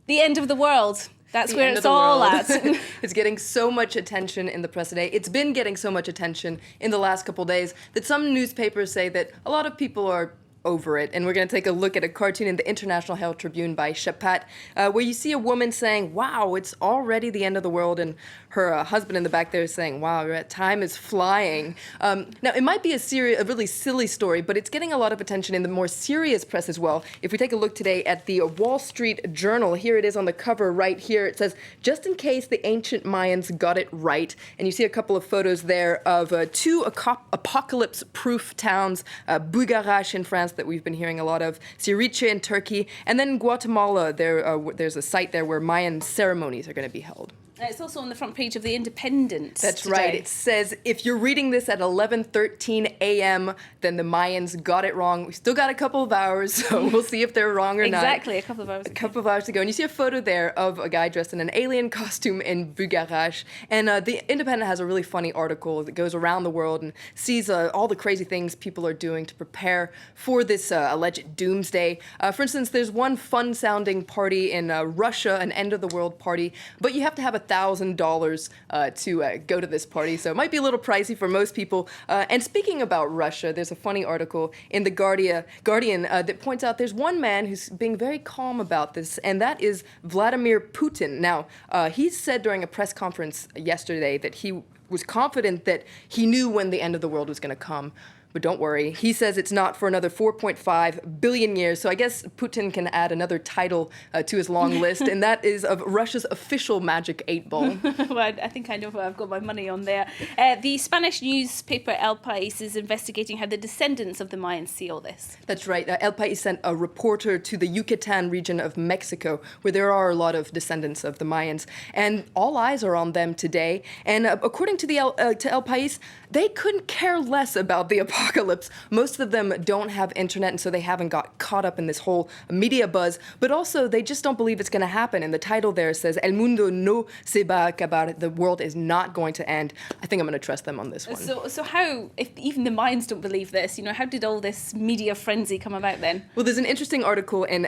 The end of the world. That's The where end it's of the all world. at. It's getting so much attention in the press today. It's been getting so much attention in the last couple days that some newspapers say that a lot of people are over it. And we're going to take a look at a cartoon in the International Herald Tribune by Chapat, where you see a woman saying, wow, it's already the end of the world, and her husband in the back there is saying, wow, time is flying. Now, it might be a really silly story, but it's getting a lot of attention in the more serious press as well. If we take a look today at the Wall Street Journal, here it is on the cover right here. It says, just in case the ancient Mayans got it right. And you see a couple of photos there of two apocalypse-proof towns, Bugarash in France, that we've been hearing a lot of, Siriche in Turkey, and then in Guatemala, there's a site there where Mayan ceremonies are going to be held. It's also on the front page of The Independent. That's today. right. It says, if you're reading this at 11:13 a.m., then the Mayans got it wrong. We still got a couple of hours, so we'll see if they're wrong or not. Exactly, a couple of hours. A couple of hours to go. And you see a photo there of a guy dressed in an alien costume in Bugarash. And The Independent has a really funny article that goes around the world and sees all the crazy things people are doing to prepare for this alleged doomsday. For instance, there's one fun-sounding party in Russia, an end-of-the-world party, but you have to have $1,000 to go to this party, so it might be a little pricey for most people. And speaking about Russia, there's a funny article in the Guardian that points out there's one man who's being very calm about this, and that is Vladimir Putin. Now, he said during a press conference yesterday that he was confident that he knew when the end of the world was going to come. But don't worry, he says it's not for another 4.5 billion years, so I guess Putin can add another title to his long list, and that is of Russia's official magic 8-ball. Well, I think I know where I've got my money on there. The Spanish newspaper El País is investigating how the descendants of the Mayans see all this. That's right. El País sent a reporter to the Yucatan region of Mexico, where there are a lot of descendants of the Mayans, and all eyes are on them today. And according to El País, they couldn't care less about the apocalypse. Most of them don't have internet, and so they haven't got caught up in this whole media buzz. But also, they just don't believe it's going to happen. And the title there says, El mundo no se va a acabar. The world is not going to end. I think I'm going to trust them on this one. So how, if even the Mayans don't believe this, how did all this media frenzy come about then? Well, there's an interesting article in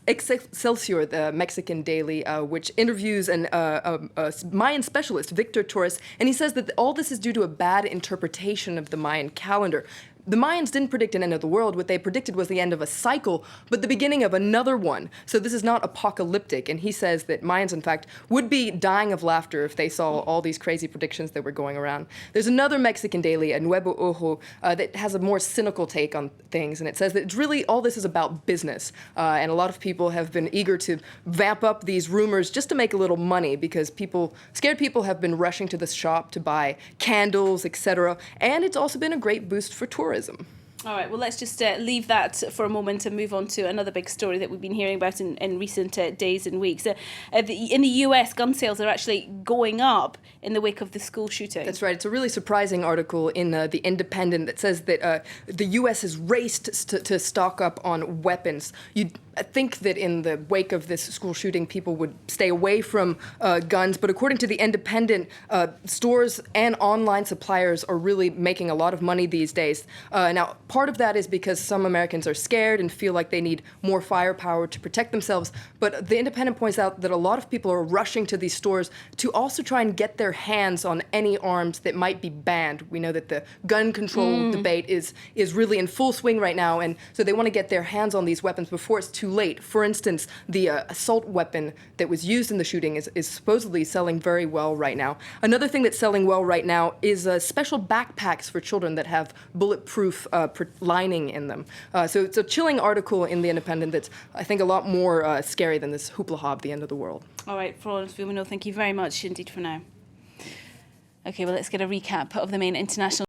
Excelsior, the Mexican daily, which interviews a Mayan specialist, Victor Torres, and he says that all this is due to a bad interpretation of the Mayan calendar. The Mayans didn't predict an end of the world. What they predicted was the end of a cycle, but the beginning of another one. So this is not apocalyptic. And he says that Mayans, in fact, would be dying of laughter if they saw all these crazy predictions that were going around. There's another Mexican daily, a Nuevo Ojo, that has a more cynical take on things. And it says that it's really all this is about business. And a lot of people have been eager to vamp up these rumors just to make a little money because scared people have been rushing to the shop to buy candles, etc. And it's also been a great boost for tourism. All right, well, let's just leave that for a moment and move on to another big story that we've been hearing about in recent days and weeks. In the US, gun sales are actually going up in the wake of the school shooting. That's right. It's a really surprising article in The Independent that says that the US has raced to stock up on weapons. You'd think that in the wake of this school shooting, people would stay away from guns, but according to The Independent, stores and online suppliers are really making a lot of money these days. Now, part of that is because some Americans are scared and feel like they need more firepower to protect themselves, but The Independent points out that a lot of people are rushing to these stores to also try and get their hands on any arms that might be banned. We know that the gun control debate is really in full swing right now, and so they want to get their hands on these weapons before it's too late. For instance, the assault weapon that was used in the shooting is supposedly selling very well right now. Another thing that's selling well right now is special backpacks for children that have bulletproof lining in them. So it's a chilling article in The Independent that's, I think, a lot more scary than this hoopla of the end of the world. All right, Florence Vilmino, thank you very much indeed for now. Okay, well, let's get a recap of the main international